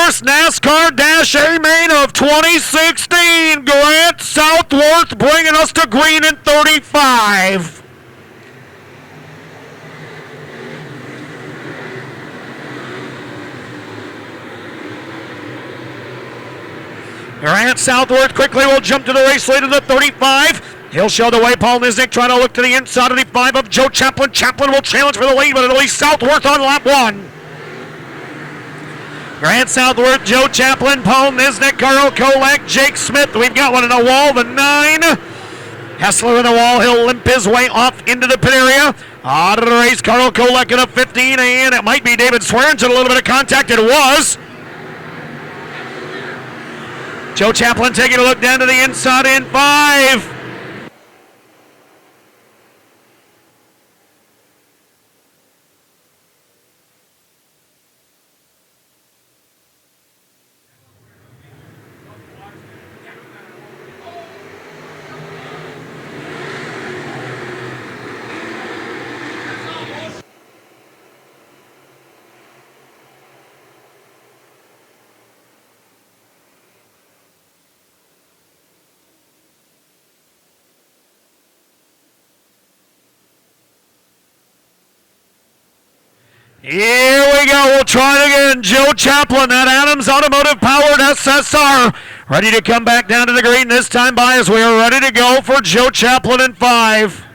first NASCAR Dash A main of 2016. Grant Southworth bringing us to green in 35. Grant Southworth quickly will jump to the race lead of the 35. He'll show the way. Paul Nisnik trying to look to the inside of the 5 of Joe Chaplin. Chaplin will challenge for the lead, but it'll be Southworth on lap 1. Grant Southworth, Joe Chaplin, Paul Nisnik, Carl Kolek, Jake Smith. We've got one in the wall, the 9. Hessler in the wall. He'll limp his way off into the pit area. Out of the race, Carl Kolek in a 15, and it might be David Swearingen. A little bit of contact. It was. Joe Chaplin taking a look down to the inside in 5. Here we go. We'll try it again. Joe Chaplin, that Adams Automotive powered SSR, ready to come back down to the green this time by as we are ready to go for Joe Chaplin in 5.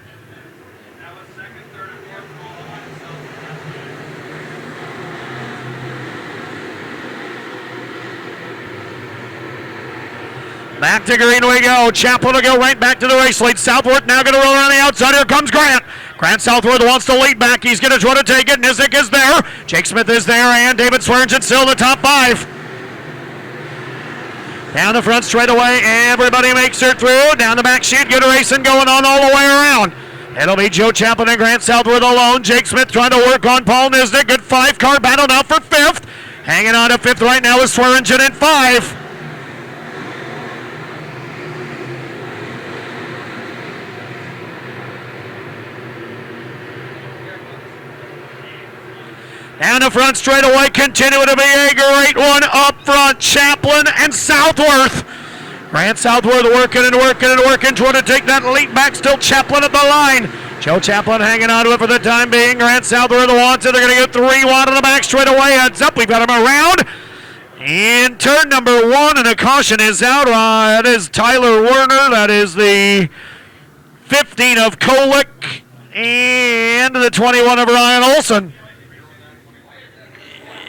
Back to green we go. Chaplin will go right back to the race lead. Southworth now going to roll around the outside. Here comes Grant. Grant Southworth wants to lead back. He's going to try to take it. Nisnik is there. Jake Smith is there. And David Swearingen still in the top 5. Down the front straightaway. Everybody makes her through. Down the back sheet. Good racing going on all the way around. It'll be Joe Chaplin and Grant Southworth alone. Jake Smith trying to work on Paul Nisnik. Good 5-car battle now for 5th. Hanging on to 5th right now is Swearingen in 5. Down the front straightaway, continuing to be a great one up front. Chaplin and Southworth. Grant Southworth working and working and working, trying to take that lead back. Still Chaplin at the line. Joe Chaplin hanging on to it for the time being. Grant Southworth wants it. They're going to get 3 wide on the back straightaway. Heads up. We've got him around. In turn number 1, and a caution is out. That is Tyler Werner. That is the 15 of Kolek and the 21 of Ryan Olson.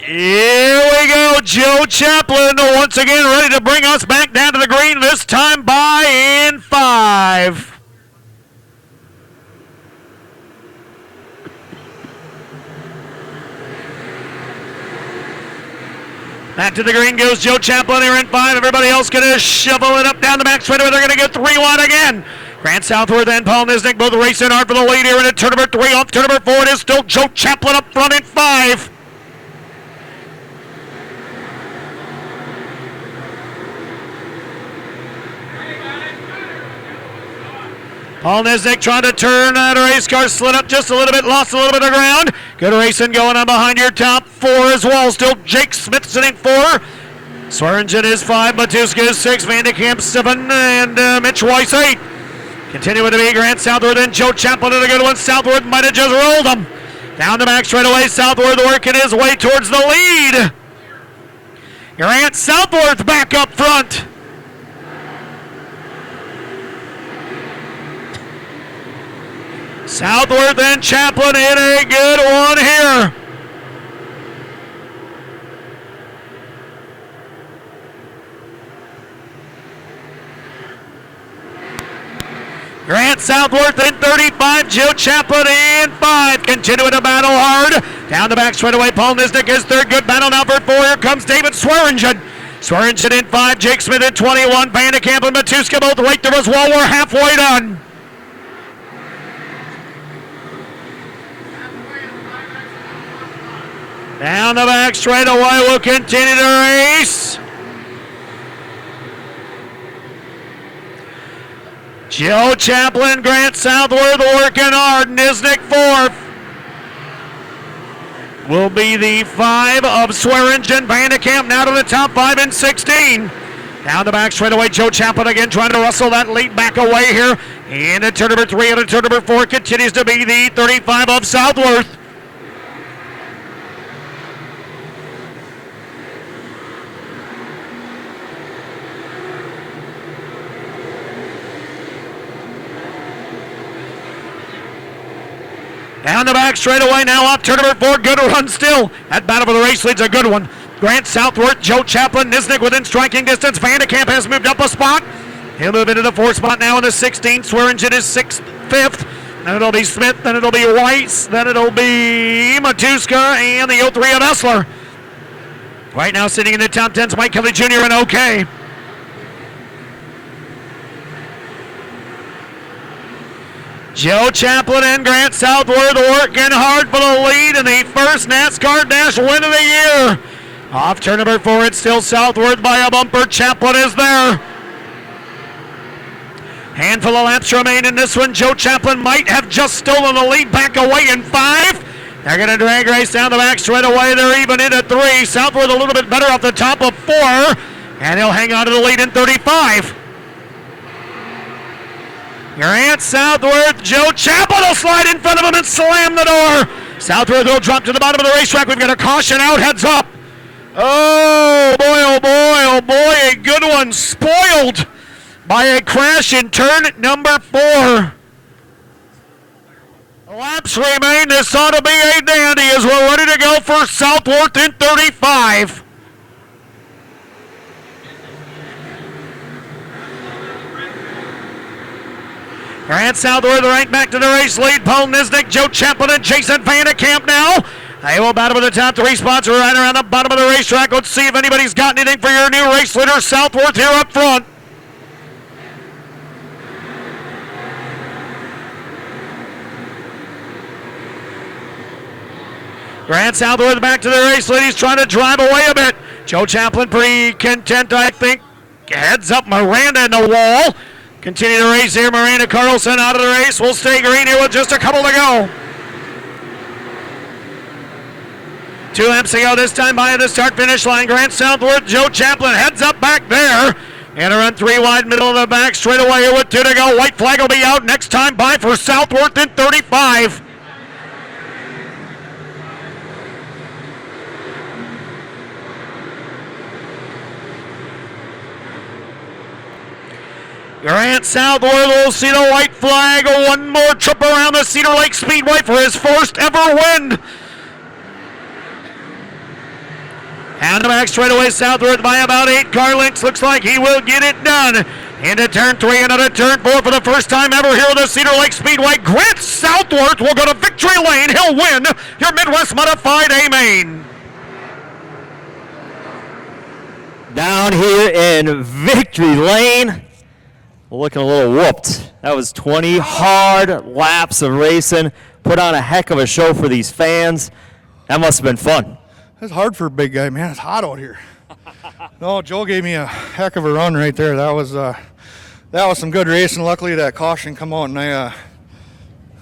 Here we go, Joe Chaplin once again ready to bring us back down to the green, this time by in 5. Back to the green goes Joe Chaplin here in 5. Everybody else going to shovel it up down the back straightaway. They're going to get 3 wide again. Grant Southworth and Paul Nisnik both racing hard for the lead here in turn number 3. Off turn number 4, it is still Joe Chaplin up front in 5. Paul Nisnik trying to turn that race car, slid up just a little bit, lost a little bit of ground. Good racing going on behind your top 4 as well. Still Jake Smith sitting 4. Swearingen is 5, Matuska is 6, Vandekamp 7, and Mitch Weiss 8. Continuing to be Grant Southworth and Joe Chaplin in a good one. Southworth might have just rolled him. Down the back straightaway, Southworth working his way towards the lead. Grant Southworth back up front. Southworth and Chaplin in a good one here. Grant Southworth in 35, Joe Chaplin in 5. Continuing to battle hard. Down the back straightaway, Paul Nisnik is 3rd. Good battle now for 4. Here comes David Swearingen. Swearingen in 5, Jake Smith in 21. Vandekamp and Matuska both right there as well. We're halfway done. Down the back straightaway, we'll continue to race. Joe Chaplin, Grant Southworth working hard. Nisnik 4th. will be the 5 of Swearingen. Vandekamp now to the top 5 in 16. Down the back straightaway, Joe Chaplin again trying to wrestle that lead back away here. Into turn number 3, into turn number 4 continues to be the 35 of Southworth. Down the back straightaway now off turn number 4. Good run still. That battle for the race lead's a good one. Grant Southworth, Joe Chaplin, Nisnik within striking distance. Vandekamp has moved up a spot. He'll move into the 4th spot now in the 16th. Swearingen is 6th, 5th. Then it'll be Smith, then it'll be Weiss, then it'll be Matuska, and the 03 of Essler. Right now sitting in the top 10 is Mike Kelly Jr. and OK. Joe Chaplin and Grant Southworth working hard for the lead in the first NASCAR Dash win of the year. Off turn number 4, it's still Southworth by a bumper. Chaplin is there. Handful of laps remain in this one. Joe Chaplin might have just stolen the lead back away in 5. They're going to drag race down the back straight away. They're even in at 3. Southworth a little bit better off the top of 4. And he'll hang on to the lead in 35. Grant Southworth, Joe Chaplin will slide in front of him and slam the door. Southworth will drop to the bottom of the racetrack. We've got a caution out, heads up. Oh boy, oh boy, oh boy, a good one spoiled by a crash in turn number 4. Laps remain. This ought to be a dandy as we're ready to go for Southworth in 35. Grant Southworth right back to the race lead. Paul Nisnik, Joe Chaplin, and Jason Vandekamp now. They will battle for the top 3 spots right around the bottom of the racetrack. Let's see if anybody's got anything for your new race leader, Southworth, here up front. Grant Southworth back to the race lead. He's trying to drive away a bit. Joe Chaplin pretty content, I think. Heads up Miranda in the wall. Continue to race here. Miranda Carlson out of the race. We'll stay green here with just a couple to go. 2 laps to go this time by the start-finish line. Grant Southworth, Joe Chaplin heads up back there. And a run 3 wide, middle of the back, straight away here with 2 to go. White flag will be out next time by for Southworth in 35. Grant Southworth will see the white flag. One more trip around the Cedar Lake Speedway for his first ever win. And the back straightaway, Southworth by about 8 car lengths. Looks like he will get it done. Into turn 3 and into turn 4 for the first time ever here at the Cedar Lake Speedway. Grant Southworth will go to victory lane. He'll win your Midwest Modified A-Main. Down here in victory lane. Looking a little whooped. That was 20 hard laps of racing. Put on a heck of a show for these fans. That must have been fun. It's hard for a big guy, man. It's hot out here. No, Joe gave me a heck of a run right there. That was some good racing. Luckily, that caution come out, and I,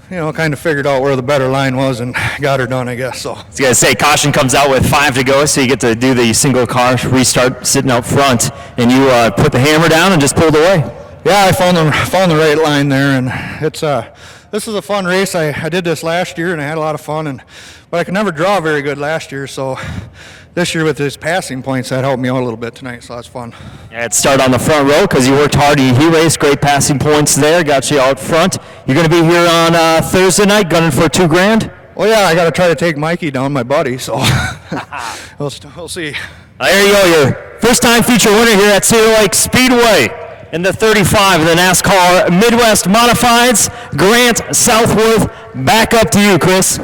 kind of figured out where the better line was and got her done, I guess. So. I was gonna say caution comes out with 5 to go, so you get to do the single car restart sitting out front, and you put the hammer down and just pulled away. Yeah, I found the right line there, and this is a fun race. I did this last year, and I had a lot of fun, but I could never draw very good last year, so this year with his passing points, that helped me out a little bit tonight, so that's fun. Yeah, it started on the front row because you worked hard. He raced, great passing points there, got you out front. You're going to be here on Thursday night gunning for $2,000? Well, yeah, I got to try to take Mikey down, my buddy, so we'll see. There you go, your first-time feature winner here at Cedar Lake Speedway. In the 35 of the NASCAR Midwest Modifieds, Grant Southworth. Back up to you, Chris.